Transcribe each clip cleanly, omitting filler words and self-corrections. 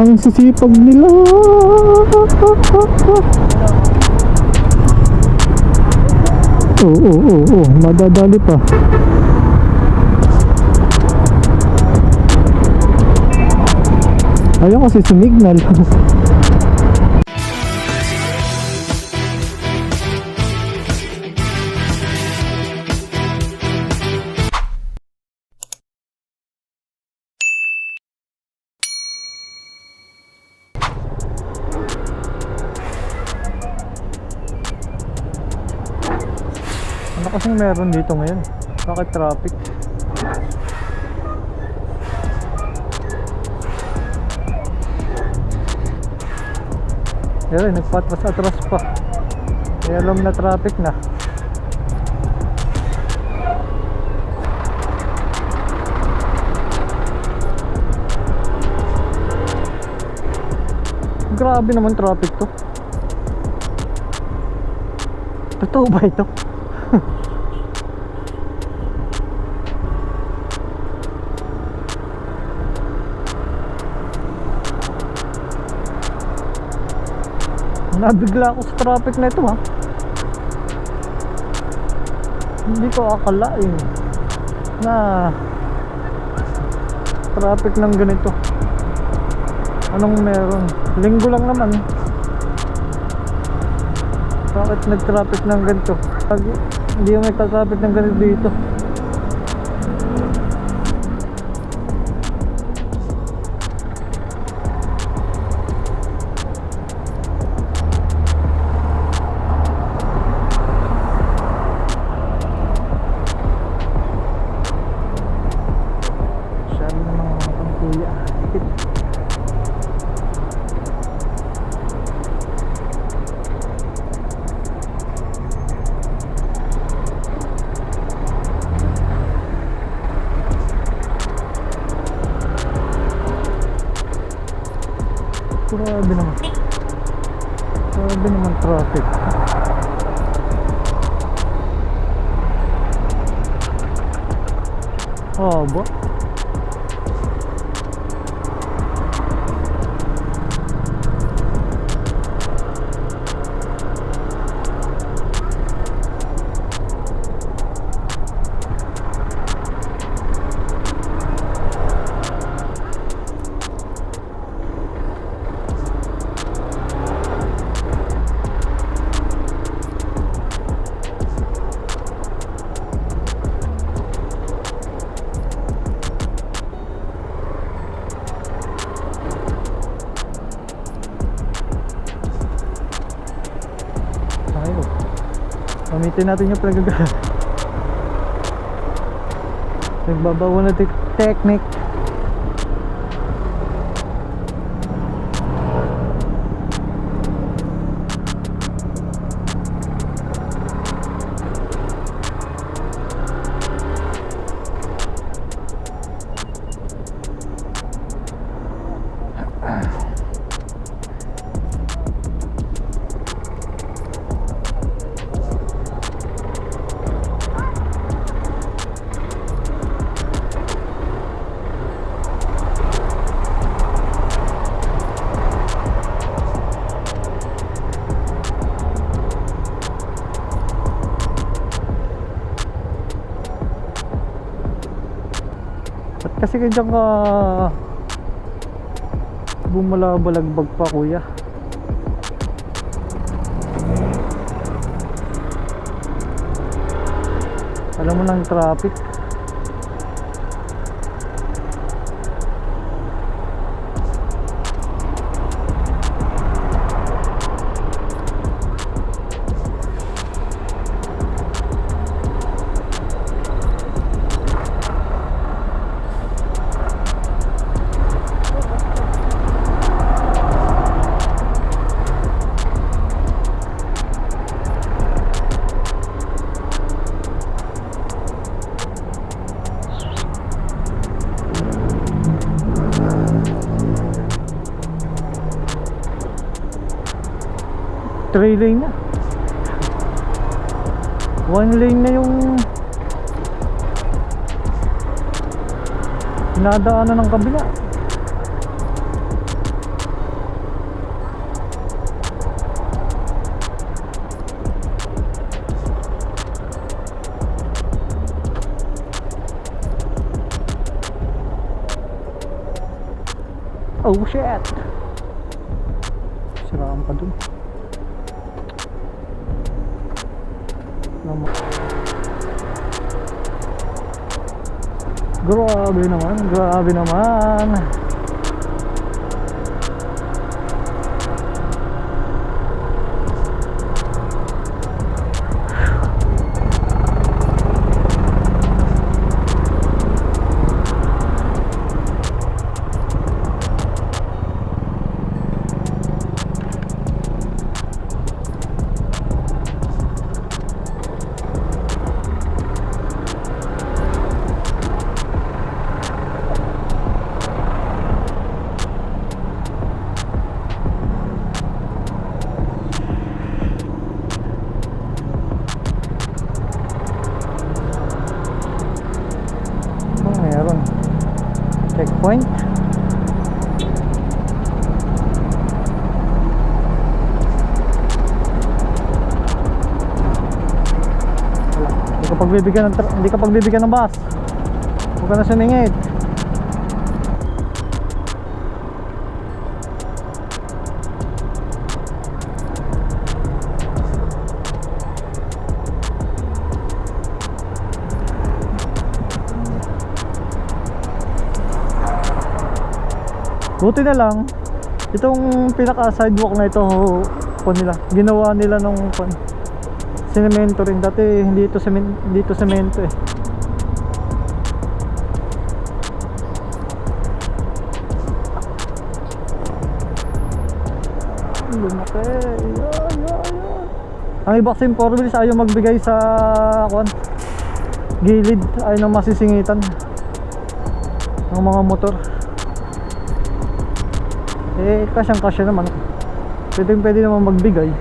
Ang sisipag nila. Oo, madadali pa. Ayaw kasi sumignal. Ano kasing meron dito ngayon? Bakit traffic? Yan, nagpatras-atras pa. Kaya alam na traffic na. Grabe naman traffic to. Totoo ba ito? Nabigla ako sa traffic na ito, ha. Hindi ko akalain na traffic ng ganito. Anong meron? Linggo lang naman. Bakit nag-traffic ng ganito? Hindi yung nagka-traffic ng ganito dito. Grabe naman. Grabe naman traffic. Haba. Gamitin natin yung pinagagawa. Nagbabawa na technique. Kasi kanya ka bumalagbag pa, kuya. Alam mo ng traffic. Three lane na. One lane na yung dinadaanan ng kabila. Oh shit! Siraan pa dun. Grabe naman, grabe naman. Meron checkpoint. Wala. Hindi ka pagbibigyan ng bus. Huwag ka na sumingit. Buti na lang itong pinaka sidewalk na ito ginawa nila nung sinemento rin. Dati hindi ito semento eh. Lumaki. Yan. Ang iba kasing 4 wheels ayaw magbigay sa gilid, ayaw nang masisingitan ng mga motor. Eh, kasyang-kasya naman. Pwede naman magbigay.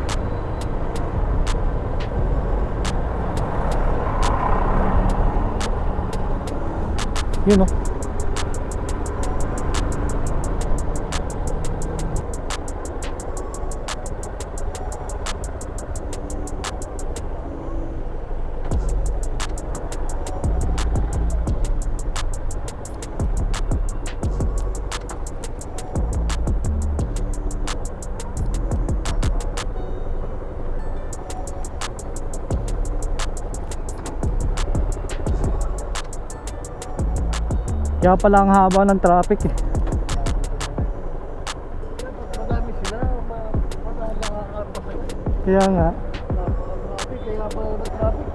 Yun o. Kaya pala ang haba ng traffic eh. Madami sila, madami nakakapasay. Kaya nga. Traffic, kaya pala nag-traffic.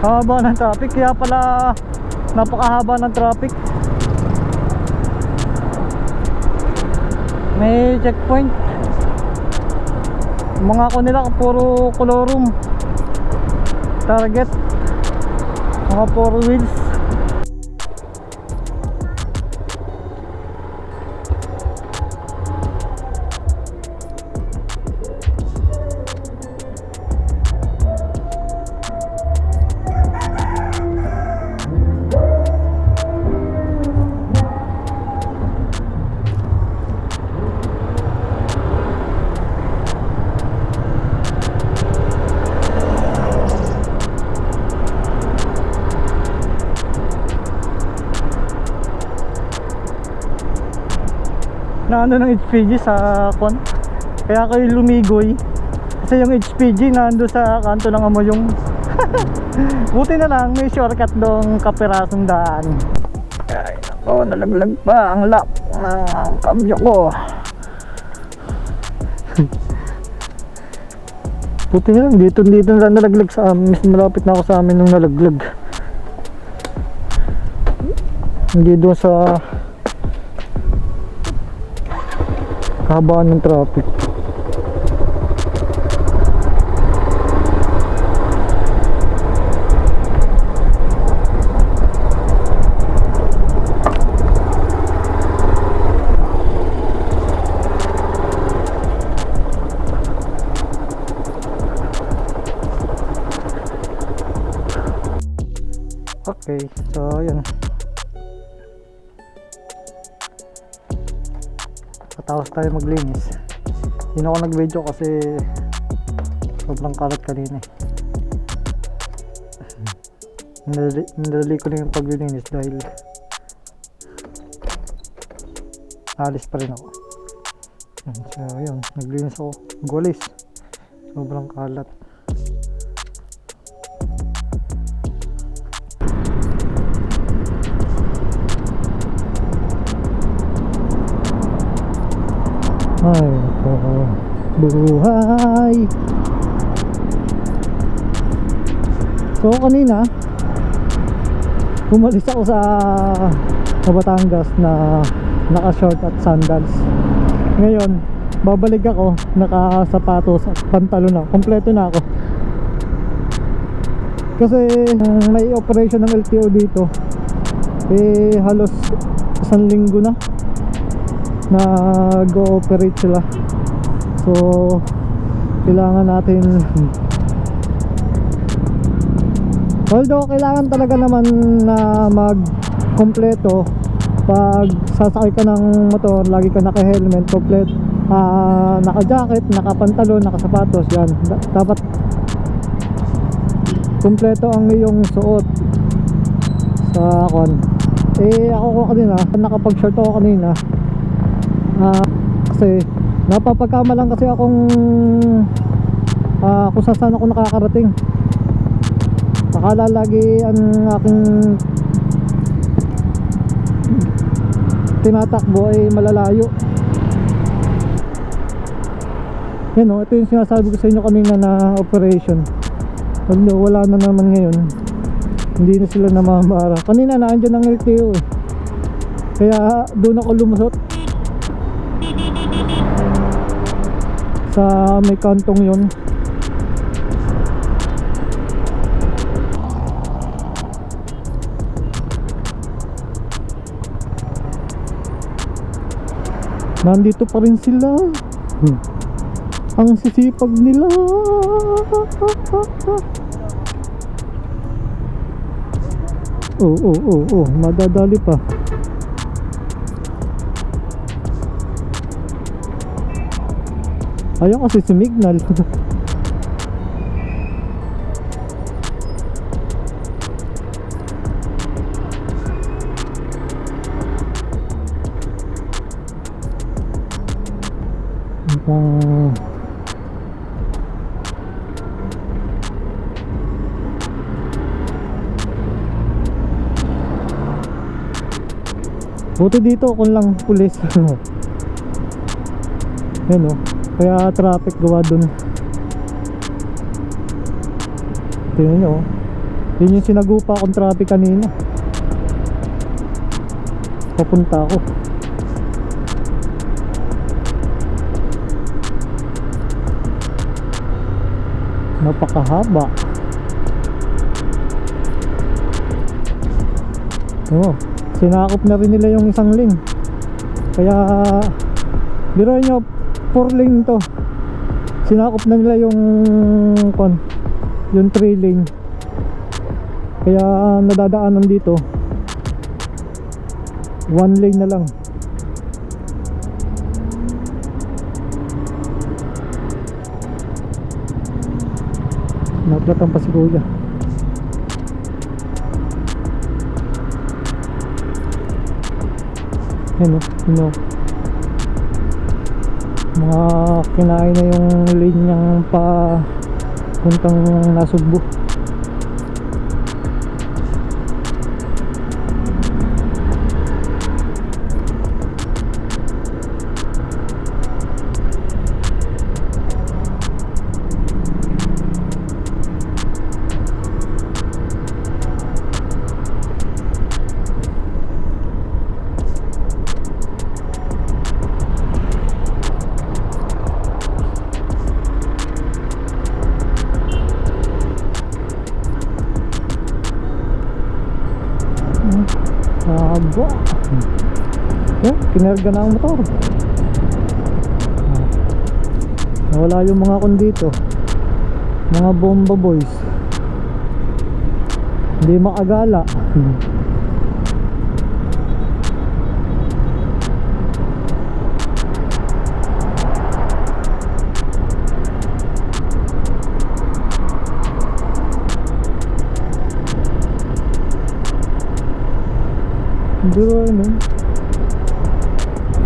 Haba ng traffic, kaya pala napakahaba ng traffic. May checkpoint. Mga ako nila puro colorum target, mga 4 wheels. Na ano ng HPG sa kwan, kaya kayo lumigoy kasi yung HPG nando sa kanto ng Amoyong. Buti na lang may shortcut dong kapirasong daan. Ay nako, nalaglag pa ang lap ng kabyo ko. Buti na lang dito na nalaglag sa amin. Malapit na ako sa amin nung nalaglag, hindi doon sa kahabaan ng traffic. Okay, so yun. Patapos tayo maglinis. Hindi na ako nag-video kasi sobrang kalat kanina eh. Nidali ko na yung paglilinis dahil alis pa rin ako. So yun, naglinis ako. Gulis. Sobrang kalat. Ay, buhay. So kanina umalis ako sa Batangas na naka-short at sandals. Ngayon, babalik ako naka-sapatos at pantalon na. Kompleto na ako. Kasi may operation ng LTO dito. Eh halos isang linggo na nag-ooperate sila. So kailangan natin although kailangan talaga naman na mag-kompleto pag sasakay ka ng motor, lagi ka naka-helmet, kompleto, naka-jacket, naka-pantalon, naka-sapatos, yan. Dapat kompleto ang iyong suot sa kon. Eh ako ko kanina, nakapag-short ako kanina. Kasi napapagkamalan kasi akong kung saan ako nakakarating. Akala lagi ang aking tinatakbo ay malalayo. Yan o, ito yung sinasabi ko sa inyo kanina na operation. Wala na naman ngayon. Hindi na sila namamara. Kanina naandyan ang LTO eh. Kaya doon ako lumusot sa may kantong yon. Nandito pa rin sila. Ang sisipag nila. Oh, madadali pa. Ayaw kasi sumignal. Buti dito kung lang pulis. Yan o, kaya traffic gawa dun. Tingnan nyo, yun yung sinagupa akong traffic kanina. Papunta ako. Napakahaba. Oh, sinakop na rin nila yung isang lane. Kaya biruin nyo, 4 lane to. Sinakop na nila yung 3 lane. Kaya nadadaanan dito 1 lane na lang. Naplatan pa si kuya. Ano, mga kinain na yung lane niyang pa puntang Nasugbu. Haba. Kinarga na ang motor. Nawala yung mga kon dito, mga bomba boys. hindi makagala. Hindi ba ano?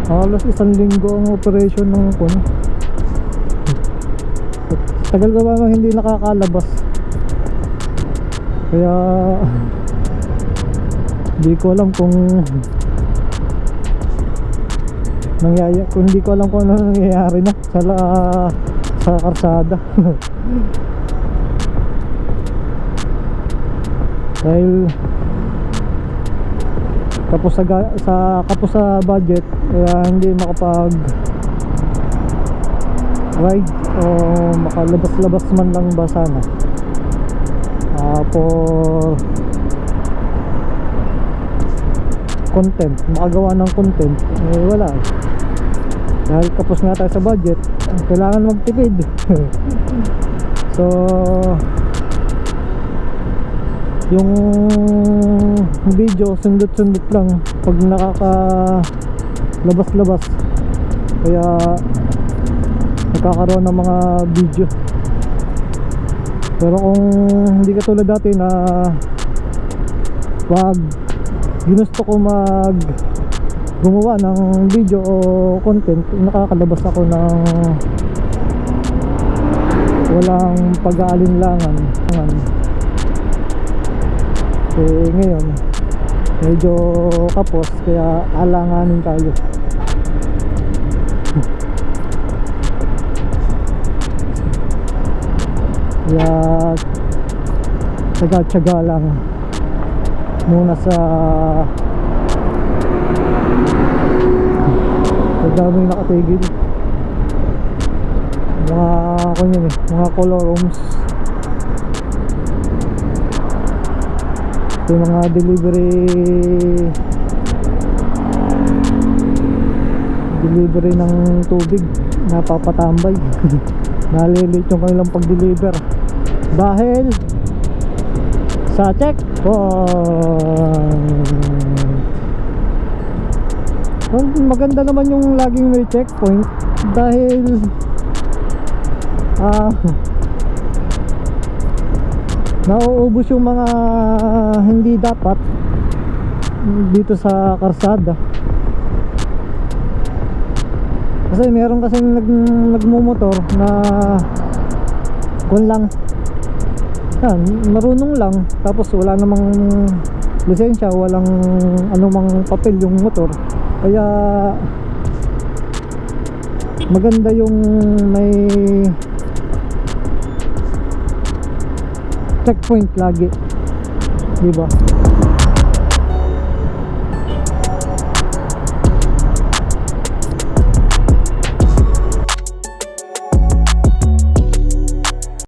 Halos 1 linggo ang operation ng kuno. Tagal ka ba hindi nakakalabas? Kaya hindi ko alam kung hindi ko alam kung ano nangyayari na sa karsada. Dahil kapos sa budget, kaya hindi makapag ride o makalabas-labas man lang ba sana for content, makagawa ng content, wala eh. Dahil kapos nga tayo sa budget, kailangan magtipid. So yung video sundot-sundot lang pag nakakalabas-labas, kaya nagkakaroon ng mga video. Pero kung hindi katulad dati na pag ginusto ko gumawa ng video o content, nakakalabas ako ng walang pag-aalinlangan. Ngayon medyo kapos, kaya alanganin tayo. Kaya tsaga-tsaga lang muna sa daming nakatigil, mga color rooms. Yung mga delivery ng tubig, napapatambay. Nalilit yung kanilang pag-deliver dahil sa checkpoint. Maganda naman yung laging may checkpoint, dahil nauubos yung mga hindi dapat dito sa karsada. Kasi meron kasing nagmumotor na marunong lang, tapos wala namang lisensya, walang anumang papel yung motor. Kaya maganda yung may checkpoint lagi, diba?